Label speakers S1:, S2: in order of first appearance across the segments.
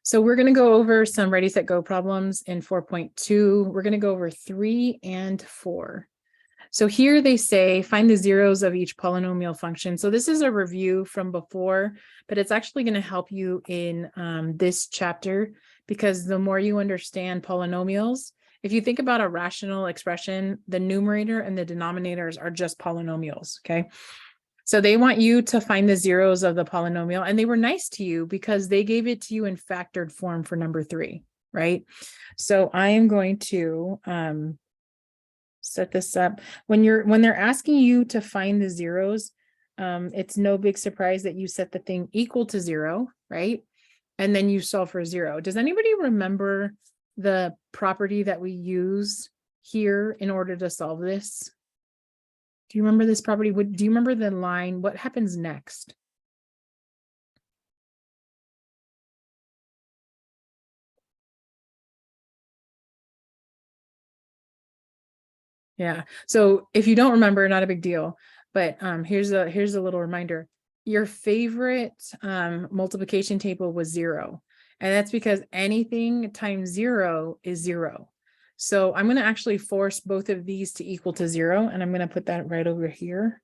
S1: So we're going to go over some Ready, Set, Go problems in 4.2. We're going to go over 3 and 4. So here they say, find the zeros of each polynomial function. So this is a review from before, but it's actually going to help you in this chapter, because the more you understand polynomials, if you think about a rational expression, the numerator and the denominators are just polynomials, okay? So they want you to find the zeros of the polynomial, and they were nice to you because they gave it to you in factored form for number 3, right? So I am going to set this up. When they're asking you to find the zeros, it's no big surprise that you set the thing equal to 0, right? And then you solve for 0. Does anybody remember the property that we use here in order to solve this? Do you remember this property? Do you remember the line? What happens next? Yeah. So if you don't remember, not a big deal. But here's a little reminder. Your favorite multiplication table was 0. And that's because anything times 0 is 0. So I'm going to actually force both of these to equal to 0. And I'm going to put that right over here.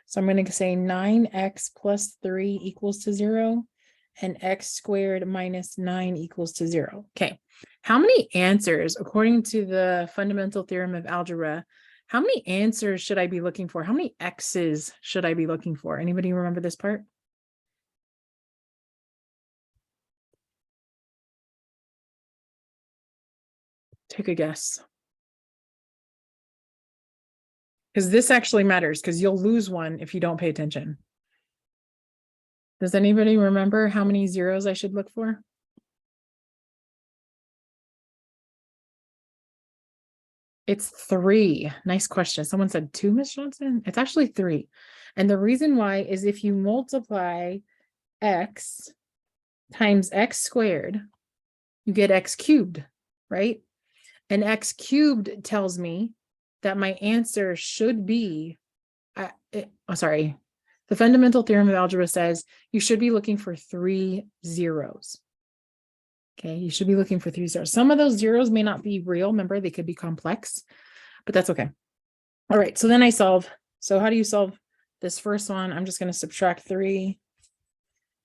S1: So I'm going to say 9x plus 3 equals to 0. And x squared minus 9 equals to 0. Okay. How many answers, according to the fundamental theorem of algebra, how many answers should I be looking for? How many x's should I be looking for? Anybody remember this part? Take a guess. Because this actually matters, because you'll lose one if you don't pay attention. Does anybody remember how many zeros I should look for? It's 3. Nice question. Someone said 2, Miss Johnson. It's actually 3. And the reason why is if you multiply x times x squared, you get x cubed, right? And x cubed tells me that my answer should be, sorry, the fundamental theorem of algebra says you should be looking for 3 zeros. Okay, you should be looking for 3 zeros. Some of those zeros may not be real. Remember, they could be complex, but that's okay. All right, so then I solve. So how do you solve this first one? I'm just going to subtract 3.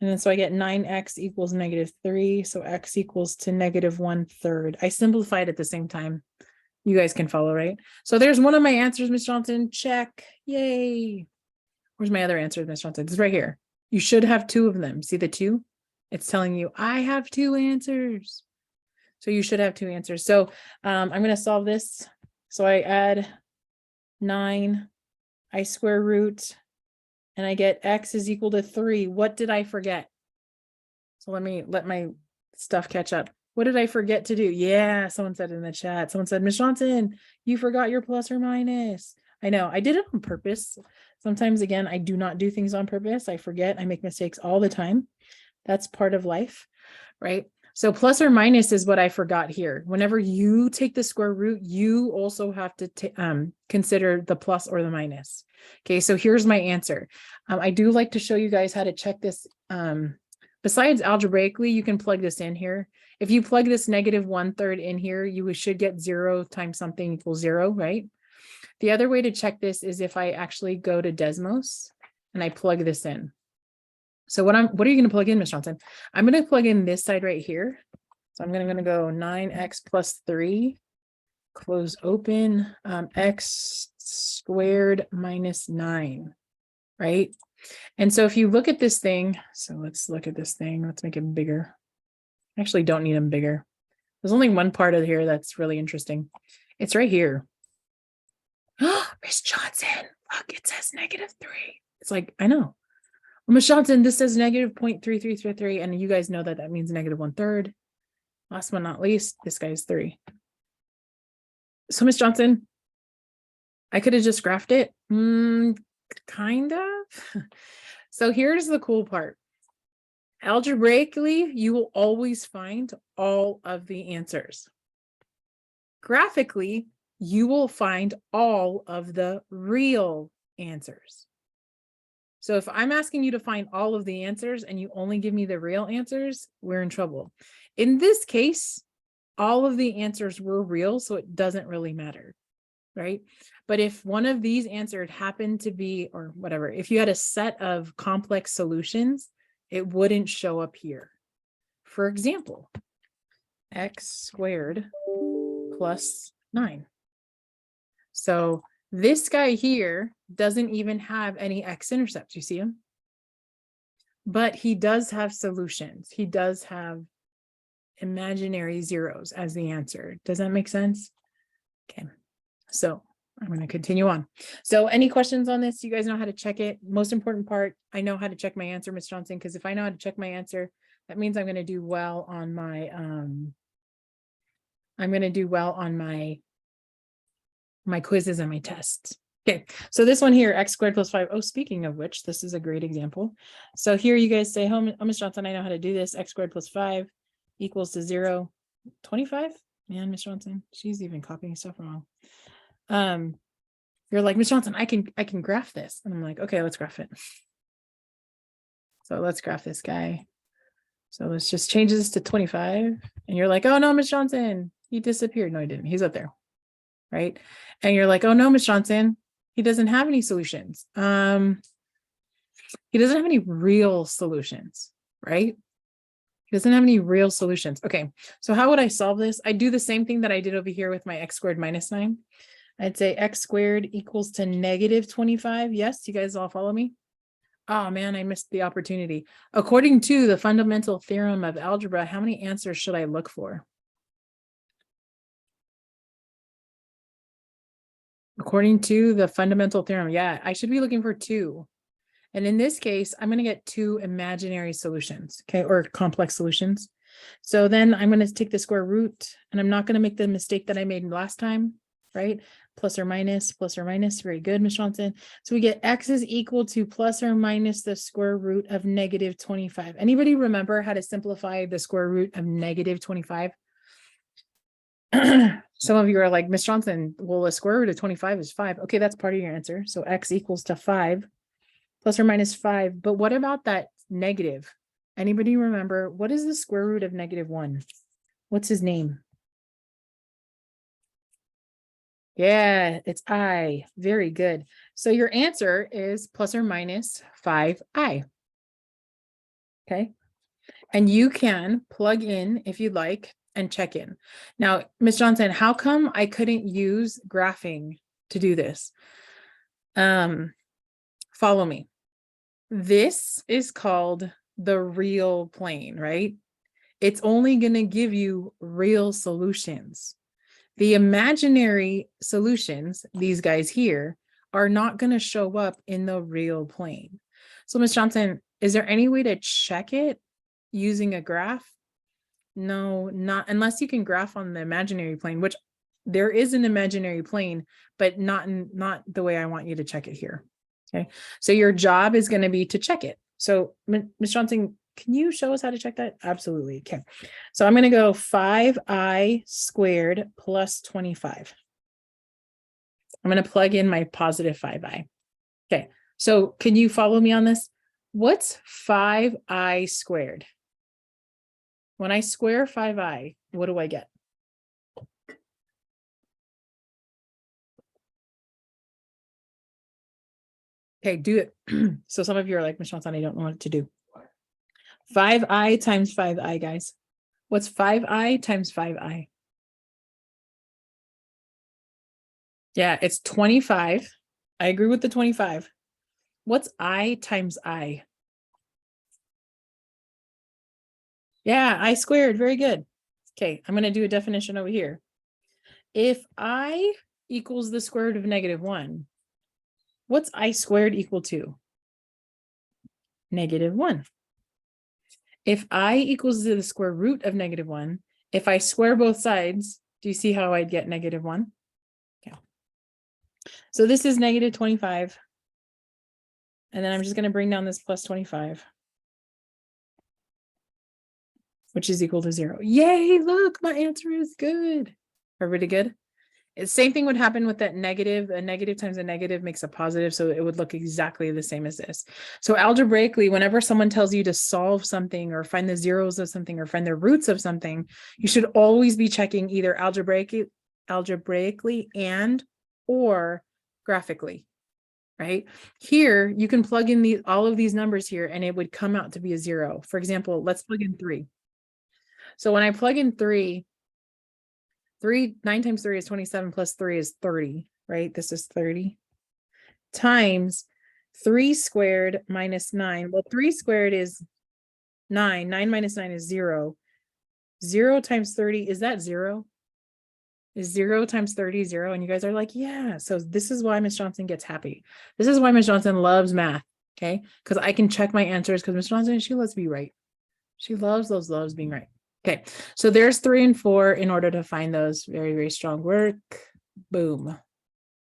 S1: And then so I get 9x equals -3. So x equals to -1/3. I simplified at the same time. You guys can follow, right? So there's one of my answers, Miss Johnson. Check. Yay. Where's my other answer, Miss Johnson? It's right here. You should have 2 of them. See the 2? It's telling you I have 2 answers. So you should have 2 answers. So I'm going to solve this. So I add 9, I square root, and I get x is equal to 3. What did I forget? So let me let my stuff catch up. What did I forget to do? Yeah, someone said in the chat. Someone said, Miss Johnson, you forgot your plus or minus. I know, I did it on purpose. Sometimes, again, I do not do things on purpose. I forget. I make mistakes all the time. That's part of life, right? So plus or minus is what I forgot here. Whenever you take the square root, you also have to consider the plus or the minus. Okay, so here's my answer. I do like to show you guys how to check this. Besides algebraically, you can plug this in here. If you plug this -1/3 in here, you should get 0 times something equals 0, right? The other way to check this is if I actually go to Desmos and I plug this in. So what are you going to plug in, Ms. Johnson? I'm going to plug in this side right here. So I'm going to go 9x plus 3, close open, x squared minus 9, right? And so if you look at this thing, so let's look at this thing. Let's make it bigger. I actually don't need them bigger. There's only one part of here that's really interesting. It's right here. Miss Johnson, look, it says -3. It's like, I know. Miss Johnson, this says -0.3333, and you guys know that that means -1/3. Last but not least, this guy's 3. So Miss Johnson, I could have just graphed it. Kind of. So here's the cool part. Algebraically, you will always find all of the answers. Graphically, you will find all of the real answers. So if I'm asking you to find all of the answers and you only give me the real answers, we're in trouble. In this case, all of the answers were real, so it doesn't really matter, right? But if one of these answered happened to be, or whatever, if you had a set of complex solutions, it wouldn't show up here. For example, x squared plus 9. So this guy here doesn't even have any x-intercepts, you see him? But he does have solutions. He does have imaginary zeros as the answer. Does that make sense? Okay, so I'm going to continue on. So any questions on this? You guys know how to check it. Most important part, I know how to check my answer, Ms. Johnson, because if I know how to check my answer, that means I'm going to do well on my, my quizzes and my tests. Okay, so this one here, x squared plus 5. Oh, speaking of which, this is a great example. So here you guys say, oh, Ms. Johnson, I know how to do this. X squared plus 5 equals to 0. 25? Man, Ms. Johnson, she's even copying stuff wrong. You're like, Ms. Johnson, I can graph this. And I'm like, okay, let's graph it. So let's graph this guy. So let's just change this to 25. And you're like, oh no, Ms. Johnson, he disappeared. No, he didn't. He's up there. Right? And you're like, oh no, Ms. Johnson, he doesn't have any solutions. He doesn't have any real solutions, right? He doesn't have any real solutions. Okay, so how would I solve this? I do the same thing that I did over here with my x squared minus 9. I'd say x squared equals to negative 25. Yes, you guys all follow me? Oh man, I missed the opportunity. According to the fundamental theorem of algebra, how many answers should I look for? According to the fundamental theorem, yeah, I should be looking for 2. And in this case, I'm going to get 2 imaginary solutions, okay, or complex solutions. So then I'm going to take the square root, and I'm not going to make the mistake that I made last time, right? Plus or minus, very good, Ms. Johnson. So we get x is equal to plus or minus the square root of negative 25. Anybody remember how to simplify the square root of negative 25? Some of you are like, Ms. Johnson, well, the square root of 25 is 5. Okay, that's part of your answer. So x equals to 5 plus or minus 5. But what about that negative? Anybody remember, what is the square root of negative 1? What's his name? Yeah, it's I. Very good. So your answer is plus or minus 5i. Okay. And you can plug in if you'd like and check in. Now, Ms. Johnson, how come I couldn't use graphing to do this? Follow me. This is called the real plane, right? It's only going to give you real solutions. The imaginary solutions, these guys here, are not going to show up in the real plane. So, Ms. Johnson, is there any way to check it using a graph? No, not unless you can graph on the imaginary plane, which there is an imaginary plane, but not the way I want you to check it here. Okay, so your job is going to be to check it. So, Ms. Johnson, can you show us how to check that? Absolutely. Okay, so I'm going to go 5i squared plus 25. I'm going to plug in my positive 5i. Okay, so can you follow me on this? What's 5i squared? When I square 5i, what do I get? Okay, do it. So some of you are like, Ms. Johnson, I don't know what to do. 5i times 5i, guys. What's 5i times 5i? Yeah, it's 25. I agree with the 25. What's I times I? Yeah, I squared. Very good. Okay, I'm going to do a definition over here. If I equals the square root of negative 1, what's I squared equal to? Negative 1. If I equals to the square root of negative 1, if I square both sides, do you see how I'd get negative 1? Okay. So this is negative 25. And then I'm just going to bring down this plus 25. Which is equal to 0. Yay, look, my answer is good. Everybody good? Same thing would happen with that negative. A negative times a negative makes a positive, so it would look exactly the same as this. So algebraically, whenever someone tells you to solve something or find the zeros of something or find the roots of something, you should always be checking either algebraically and or graphically, right? Here, you can plug in all of these numbers here and it would come out to be a 0. For example, let's plug in 3. So when I plug in 3, 9 times 3 is 27 plus 3 is 30, right? This is 30 times 3 squared minus 9. Well, 3 squared is 9. 9 minus 9 is 0. 0 times 30, is that 0? Is 0 times 30 0? And you guys are like, yeah. So this is why Miss Johnson gets happy. This is why Miss Johnson loves math, okay? Because I can check my answers because Miss Johnson, she loves to be right. She loves being right. Okay, so there's 3 and 4 in order to find those. Very, very strong work. Boom.